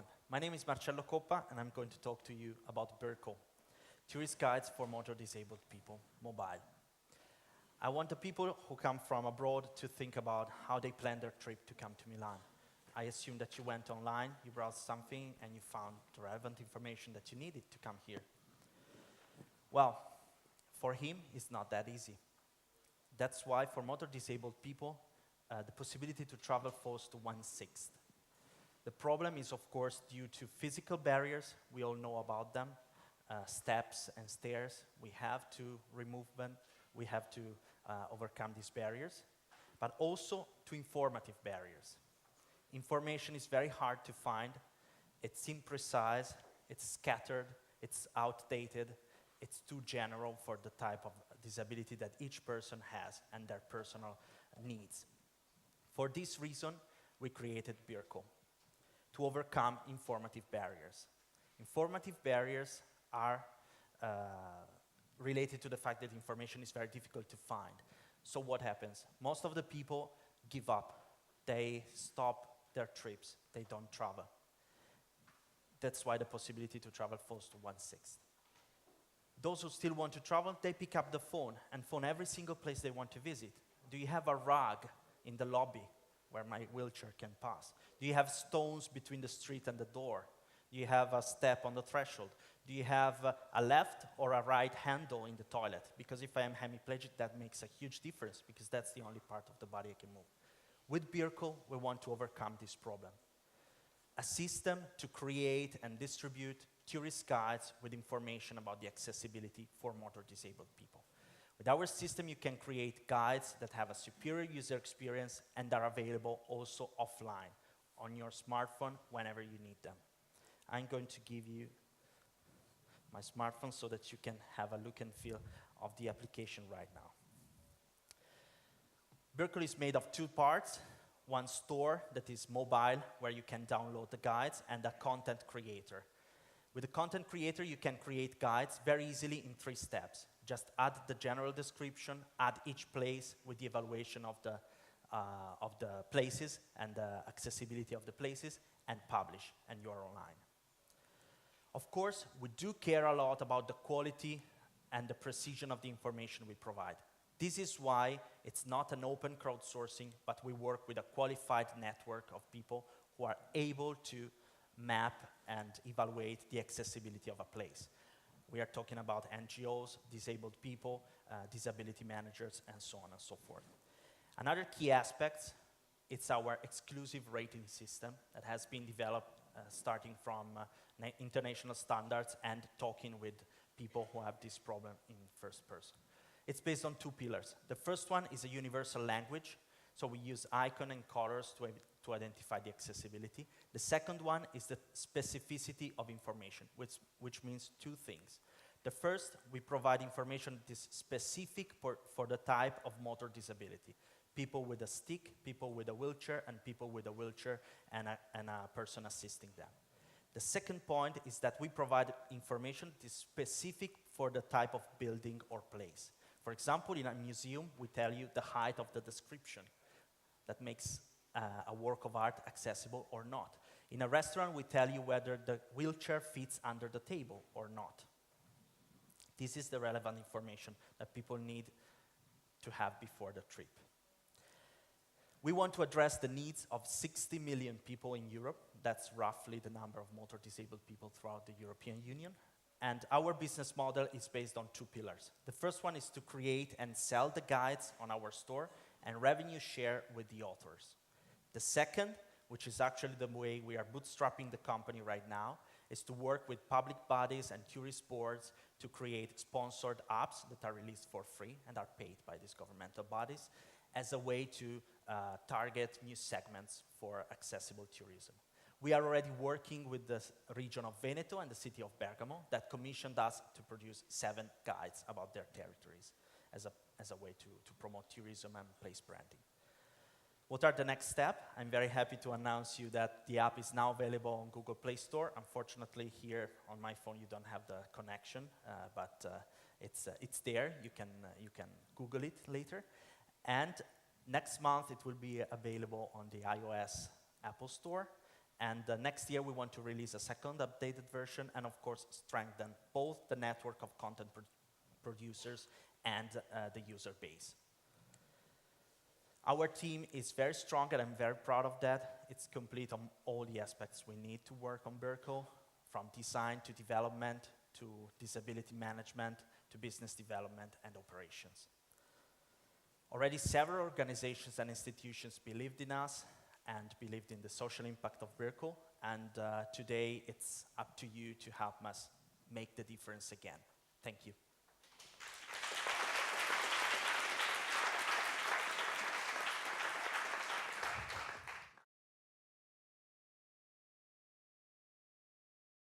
everyone. My name is Marcello Coppa, and I'm going to talk to you about Bircle, tourist guides for motor disabled people, mobile. I want the people who come from abroad to think about how they plan their trip to come to Milan. I assume that you went online, you browsed something, and you found the relevant information that you needed to come here. Well, for him, it's not that easy. That's why for motor disabled people, the possibility to travel falls to 1/6. The problem is, of course, due to physical barriers. We all know about them, steps and stairs. We have to remove them. We have to overcome these barriers, but also to informative barriers. Information is very hard to find. It's imprecise, it's scattered, it's outdated, it's too general for the type of disability that each person has and their personal needs. For this reason, we created Bircle, to overcome informative barriers. Informative barriers are related to the fact that information is very difficult to find. So what happens? Most of the people give up. They stop their trips. They don't travel. That's why the possibility to travel falls to 1/6. Those who still want to travel, they pick up the phone and phone every single place they want to visit. Do you have a rug in the lobby where my wheelchair can pass? Do you have stones between the street and the door? Do you have a step on the threshold? Do you have a left or a right handle in the toilet? Because if I am hemiplegic, that makes a huge difference because that's the only part of the body I can move. With Bircle, we want to overcome this problem. A system to create and distribute tourist guides with information about the accessibility for motor disabled people. With our system, you can create guides that have a superior user experience and are available also offline on your smartphone whenever you need them. I'm going to give you my smartphone so that you can have a look and feel of the application right now. Bircle is made of two parts, one store that is mobile, where you can download the guides, and a content creator. With a content creator, you can create guides very easily in 3 steps. Just add the general description, add each place with the evaluation of the places and the accessibility of the places, and publish, and you're online. Of course, we do care a lot about the quality and the precision of the information we provide. This is why it's not an open crowdsourcing, but we work with a qualified network of people who are able to map and evaluate the accessibility of a place. We are talking about NGOs, disabled people, disability managers, and so on and so forth. Another key aspect, it's our exclusive rating system that has been developed starting from international standards and talking with people who have this problem in first person. It's based on 2 pillars. The first one is a universal language, so we use icon and colors to identify the accessibility. The second one is the specificity of information, which means 2 things. The first, we provide information that is specific for the type of motor disability. People with a stick, people with a wheelchair, and people with a wheelchair and a person assisting them. The second point is that we provide information that is specific for the type of building or place. For example, in a museum, we tell you the height of the description that makes a work of art accessible or not. In a restaurant, we tell you whether the wheelchair fits under the table or not. This is the relevant information that people need to have before the trip. We want to address the needs of 60 million people in Europe. That's roughly the number of motor disabled people throughout the European Union. And our business model is based on 2 pillars. The first one is to create and sell the guides on our store and revenue share with the authors. The second, which is actually the way we are bootstrapping the company right now, is to work with public bodies and tourist boards to create sponsored apps that are released for free and are paid by these governmental bodies as a way to target new segments for accessible tourism. We are already working with the region of Veneto and the city of Bergamo that commissioned us to produce 7 guides about their territories as a way to promote tourism and place branding. What are the next steps? I'm very happy to announce you that the app is now available on Google Play Store. Unfortunately, here on my phone you don't have the connection, but it's there. You can Google it later. And next month it will be available on the iOS Apple Store And next year, we want to release a second updated version and, of course, strengthen both the network of content producers and the user base. Our team is very strong, and I'm very proud of that. It's complete on all the aspects we need to work on Bircle, from design to development, to disability management, to business development and operations. Already several organizations and institutions believed in us and believed in the social impact of Bircle, and today it's up to you to help us make the difference again. Thank you.